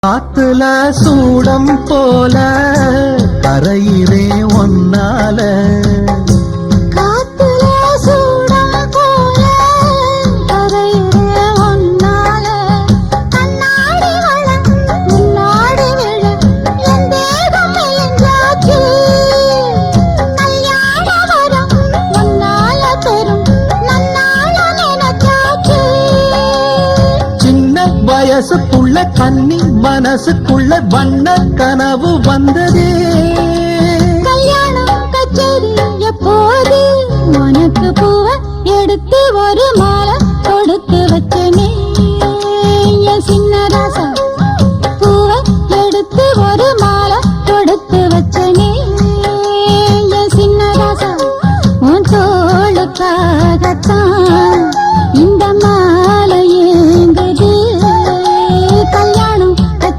காத்துல சூடம் போல கரையிலே ஒன்னால காத்துல சூடம் போல கரையிலே ஒன்னால கண்ணாடி வள முன்னாடி விழ என் தேகம் மெலிஞ்சாச்சு கல்யாண வரம் முன்னால பெரும் நன்னால நினைச்சாச்சு சின்ன வயசுக்குள்ள கண்ணி மனசுக்குள்ள வண்ண கனவு வந்ததே கல்யாணம் கச்சேரி எப்போது உனக்கு பூவ எடுத்து வருமா